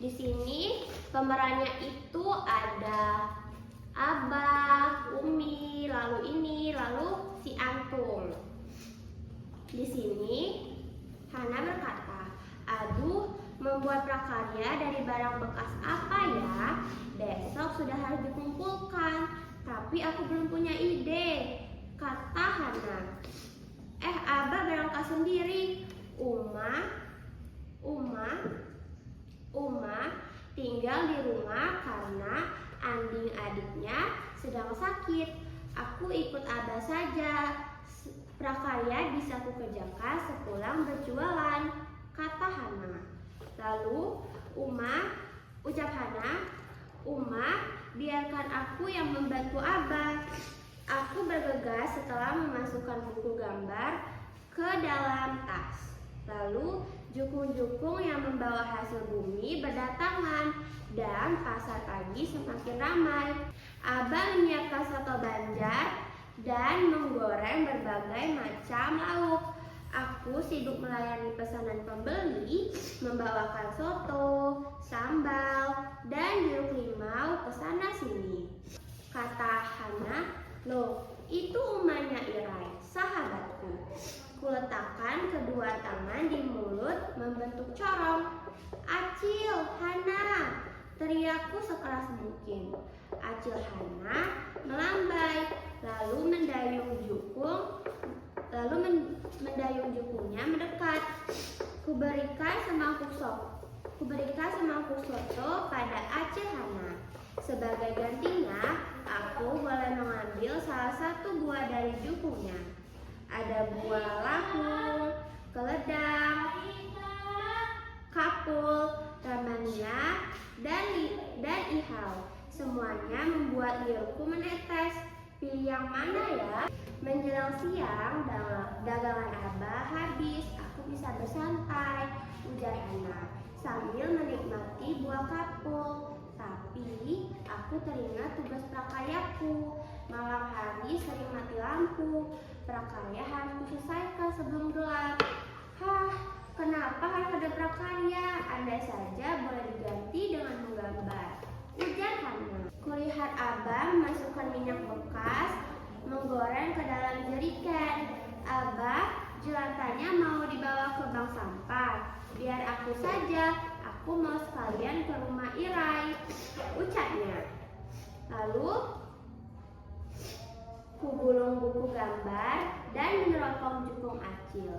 Di sini pemerannya itu ada Abah, Umi, lalu si Antung. Di sini Hana berkata, "Aduh, membuat prakarya dari barang bekas apa ya? Besok sudah harus dikumpulkan, tapi aku belum punya ide," kata Hana. Abah berangkat sendiri. Uma tinggal di rumah karena Anding adiknya sedang sakit. Aku ikut Abah saja. Prakarya bisa kukerjakan sepulang berjualan, kata Hana. Lalu ucap Hana, "Uma, biarkan aku yang membantu Abah." Aku bergegas setelah memasukkan buku gambar ke dalam tas. Lalu jukung-jukung yang membawa hasil bumi berdatangan dan pasar pagi semakin ramai. Abah menyiapkan soto Banjar dan menggoreng berbagai macam lauk. Aku sibuk melayani pesanan pembeli, membawakan soto, sambal, dan jeruk limau ke sana sini. Kata Hana, "Loh, itu umahnya Irai, sahabatku." Kuletakkan kedua tangan di mulut membentuk corong. "Acil, Hana!" teriakku sekeras mungkin. Acil Hana melambai, lalu mendayung jukungnya mendekat. Kuberikan semangkuk soto pada Acil Hana. Sebagai gantinya, aku boleh mengambil salah satu buah dari jukungnya. Ada buah lahung, keledang, kapul, ramania, dan ihau. Semuanya membuat liurku menetes. Pilih yang mana ya? Menjelang siang, dagangan Abah habis. Aku bisa bersantai, ujar Hana, sambil menikmati buah kapul. Tapi aku teringat tugas prakaryaku. Malam hari sering mati lampu. Prakarya harus diselesaikan sebelum gelap. Kenapa harus ada prakarya? Andai saja boleh diganti dengan menggambar, ujar Hana. Kulihat Abah memasukkan minyak bekas, menggoreng ke dalam jeriken. "Abah, jelatannya mau dibawa ke bank sampah. Biar aku saja, aku mau sekalian ke rumah Irai," ucapnya. Lalu kugulung buku gambar dan meneropong jukung Acil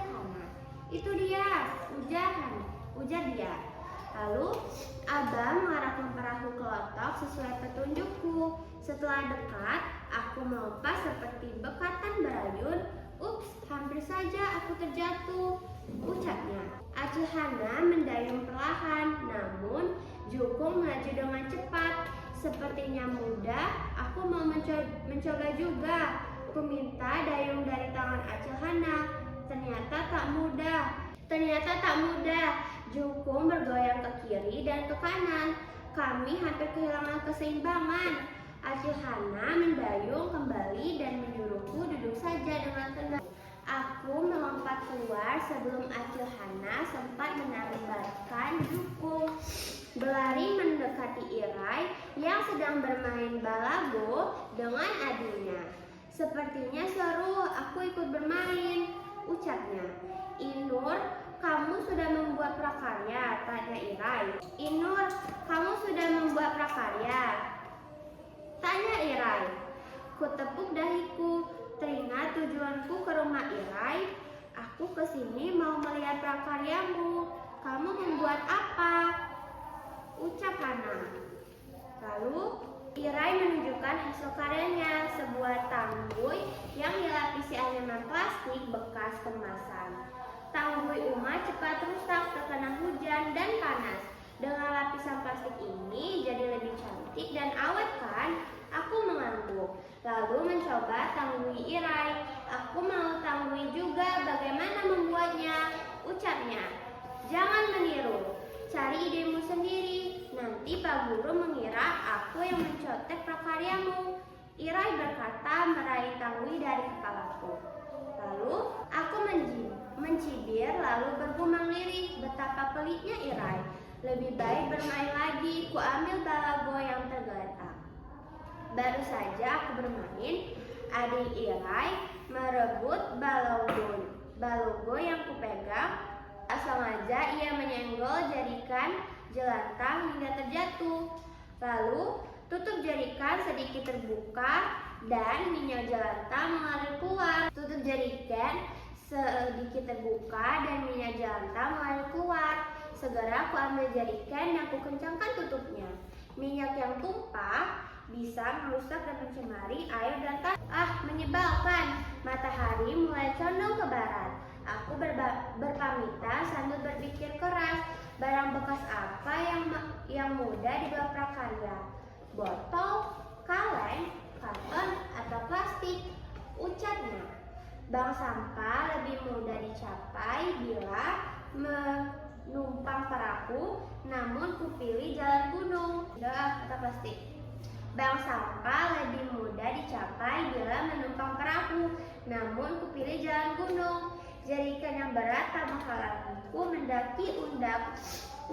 Hana. "Itu dia," ujar dia. Lalu Abah mengarahkan perahu kelotok sesuai petunjukku. Setelah dekat, aku melompat seperti bekatan berayun. "Ups, hampir saja aku terjatuh," ucapnya. Acil Hana mendayung perlahan, namun jukung melaju dengan cepat. Sepertinya mudah, aku mau mencoba juga. Kuminta dayung dari tangan Acil Hana. Ternyata tak mudah. Jukung bergoyang ke kiri dan ke kanan. Kami hampir kehilangan keseimbangan. Acil Hana mendayung kembali dan menyuruhku duduk saja dengan tenang. Aku melompat keluar sebelum Acil Hana sempat menambatkan jukung. Berlari mendekati Irai yang sedang bermain balago dengan adiknya. "Sepertinya seru, aku ikut bermain," ucapnya. "Inur, kamu sudah membuat prakarya?" tanya Irai. "Inur, kamu sudah membuat prakarya?" tanya Irai. Kutepuk dahiku, teringat tujuanku ke rumah Irai. "Aku kesini mau melihat prakaryamu. Kamu membuat apa?" ucap Hana. Lalu Irai menunjukkan hasil karyanya, sebuah tanggui yang dilapisi anyaman plastik bekas kemasan. Tanggui Uma cepat rusak terkena hujan dan panas. Dengan lapisan plastik ini jadi lebih cantik dan awet kan? Aku mengangguk, lalu mencoba tanggui Irai. "Aku mau tanggui juga, bagaimana membuatnya?" ucapnya. "Jangan meniru, cari idemu sendiri. Nanti Pak Guru mengira aku yang mencontek prakaryamu," Irai berkata meraih tanggui dari kepalaku. Lalu aku mencibir lalu bergumam lirih, betapa pelitnya Irai. Lebih baik bermain lagi, ku ambil balago yang tergeletak. Baru saja aku bermain, adik Irai merebut balogo yang kupegang. Tak sengaja ia menyenggol jarikan jelantah hingga terjatuh. Lalu tutup jarikan sedikit terbuka dan minyak jelantah mengalir keluar. Tutup jarikan sedikit terbuka dan minyak jelantah mengalir keluar. Segera aku ambil jarikan dan aku kencangkan tutupnya. Minyak yang tumpah bisa merusak dan mencemari air dan tanah. Menyebalkan. Matahari mulai condong ke barat. Aku berpamitan sambil berpikir keras. Barang bekas apa yang mudah dibawa prakarya? Botol, kaleng, karton, atau plastik? Ucapnya. Bank sampah lebih mudah dicapai bila menumpang perahu, namun kupilih jalan gunung. Atau plastik. Bank sampah lebih mudah dicapai bila menumpang perahu, namun kupilih jalan gunung. Jarikan yang berat tak menghalangiku mendaki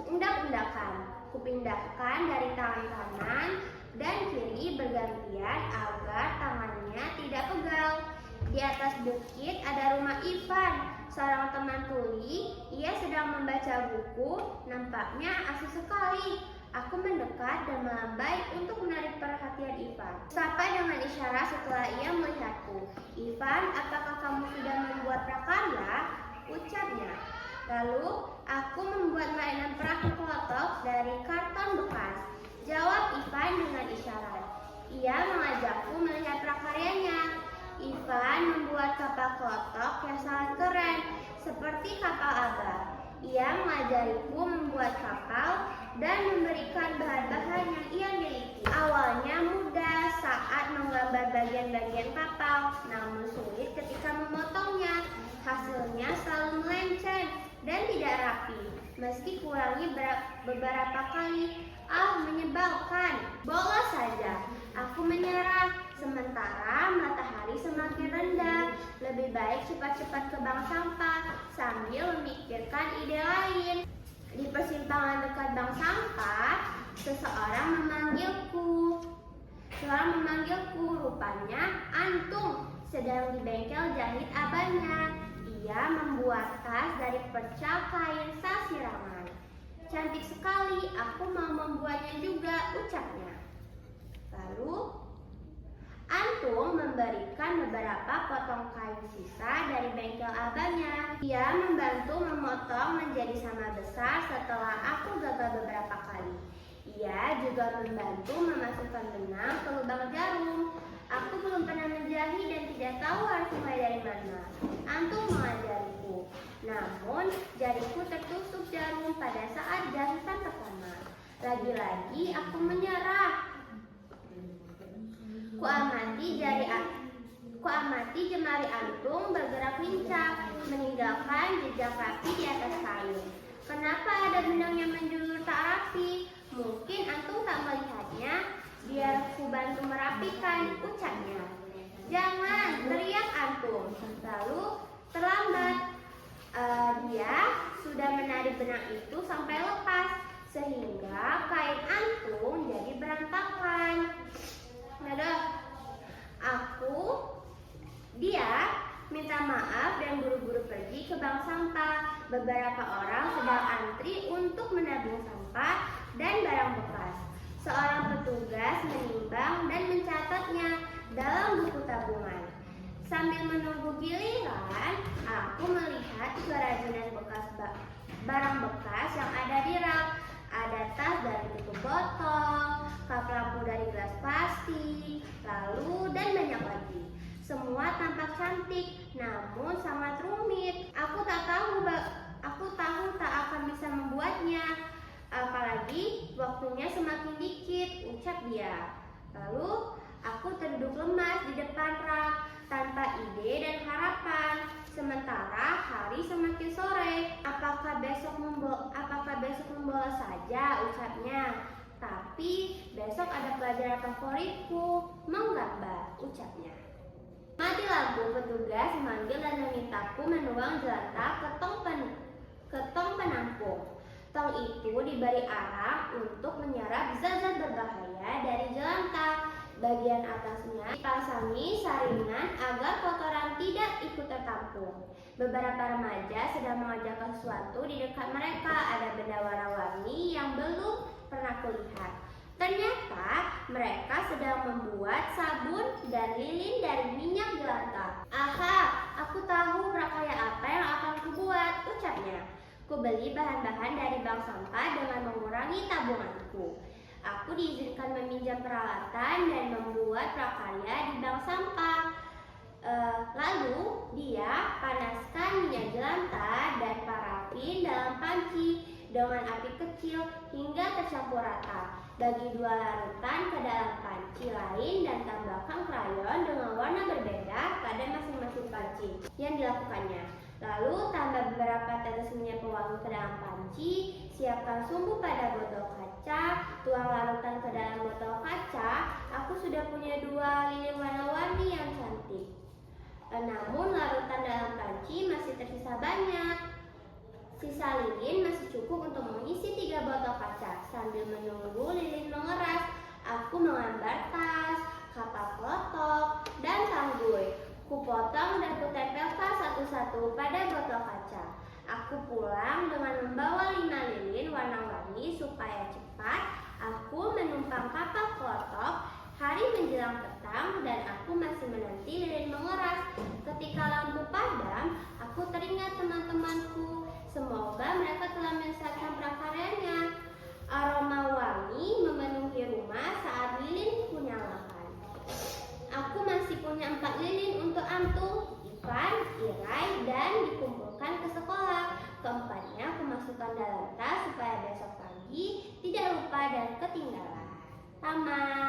undak-undakan. Kupindahkan dari tangan kanan dan kiri bergantian agar tangannya tidak pegal. Di atas bukit ada rumah Ivan, seorang teman tuli. Ia sedang membaca buku, nampaknya asik sekali. Aku mendekat dan melambai untuk menarik perhatian Ivan. Sapa dengan isyarat setelah ia melihatku. Ivan, apakah kamu sudah membuat prakarya? Ucapnya. Lalu aku membuat mainan perahu klotok dari karton bekas. Jawab Ivan dengan isyarat. Ia mengajakku melihat prakaryanya. Ivan membuat kapal klotok yang sangat keren, seperti kapal abah. Ia mengajariku membuat kapal dan memberikan bahan-bahan yang ia miliki. Awalnya mudah saat menggambar bagian-bagian kapal, namun sulit ketika memotongnya. Hasilnya selalu melenceng dan tidak rapi, meski kurangi beberapa kali. Menyebalkan. Bolos saja. Aku menyerah. Sementara matahari semakin rendah. Lebih baik cepat-cepat ke bank sampah sambil memikirkan ide lain. Di persimpangan dekat bank sampah, seseorang memanggilku. Rupanya Antung sedang di bengkel jahit abahnya. Ia membuat tas dari percal kain sal siraman. Cantik sekali, aku mau membuatnya juga, ucapnya. Lalu Antung memberikan beberapa potong kain sisa dari bengkel abahnya. Ia membantu memotong menjadi sama besar setelah aku gagal beberapa kali. Ia juga membantu memasukkan benang ke lubang jarum. Aku belum pernah menjahit dan tidak tahu harus mulai dari mana. Antung mengajariku. Namun jariku tertusuk jarum pada saat jahitan pertama. Lagi-lagi aku menyerah. Kuamati jemari Antung bergerak lincah, meninggalkan jejak rapi di atas kain. Kenapa ada benang yang menjulur tak rapi? Mungkin Antung tak melihatnya. Biar ku bantu merapikan, ucapnya. Jangan, teriak Antung. Lalu terlambat. Dia sudah menarik benang itu sampai lepas, sehingga kain Antung jadi berantakan. Dia minta maaf dan buru-buru pergi ke bank sampah. Beberapa orang sedang antri untuk menabung sampah dan barang bekas. Seorang petugas menimbang dan mencatatnya dalam buku tabungan. Sambil menunggu giliran, aku melihat kerajinan barang bekas yang ada di rak. Ada tas dari tutup botol, kap lampu dari gelas plastik, lalu dan banyak lagi. Semua tampak cantik, namun sangat rumit. Aku tahu tak akan bisa membuatnya. Apalagi waktunya semakin dikit, ucap dia. Lalu aku terduduk lemas di depan rak, tanpa ide dan harapan. Sementara hari semakin sore. Apakah besok membolos saja, ucapnya. Tapi besok ada pelajaran favoritku, menggambar, ucapnya. Mati lampu, petugas memanggil dan memintaku menuang jelantah ke tong penampung. Tong itu diberi arang untuk menyerap zat-zat berbahaya dari jelantah. Bagian atasnya dipasangi saringan agar kotoran tidak ikut tercampur. Beberapa remaja sedang mengerjakan sesuatu di dekat mereka. Ada benda warna-warni yang belum pernah kulihat. Ternyata mereka sedang membuat sabun dan lilin dari minyak jelantah. Aha, aku tahu prakarya apa yang akan kubuat, ucapnya. Ku beli bahan-bahan dari bank sampah dengan mengurangi tabunganku. Aku diizinkan meminjam peralatan dan membuat prakarya di bank sampah. Lalu dia panaskan minyak jelantah dan parafin dalam panci dengan api kecil hingga tercampur rata. Bagi dua larutan ke dalam panci lain dan tambahkan krayon dengan warna berbeda pada masing-masing panci. Yang dilakukannya. Lalu tambah beberapa tetes minyak pewangi ke dalam panci, siapkan sumbu pada botol kaca, tuang larutan ke dalam botol kaca. Aku sudah punya 2 lilin warna-warni yang cantik. Namun larutan dalam panci masih tersisa banyak. Sisa lilin masih cukup untuk mengisi 3 botol kaca. Sambil menunggu lilin mengeras, aku menggambar tas, kapal klotok, dan tanggul. Kupotong dan kutempelkan satu-satu pada botol kaca. Aku pulang dengan membawa 5 lilin warna-warni supaya cepat. Aku menumpang kapal klotok. Hari menjelang petang dan aku masih menanti lilin mengeras. Ketika lampu padam, aku teringat teman-temanku. Semoga mereka telah menyelesaikan prakaryanya. Aroma wangi memenuhi rumah saat lilin kunyalakan. Aku masih punya 4 lilin untuk Antung, Ivan, Irai, dan dikumpulkan ke sekolah. Keempatnya aku masukkan dalam tas supaya besok pagi tidak lupa dan ketinggalan. Tamat.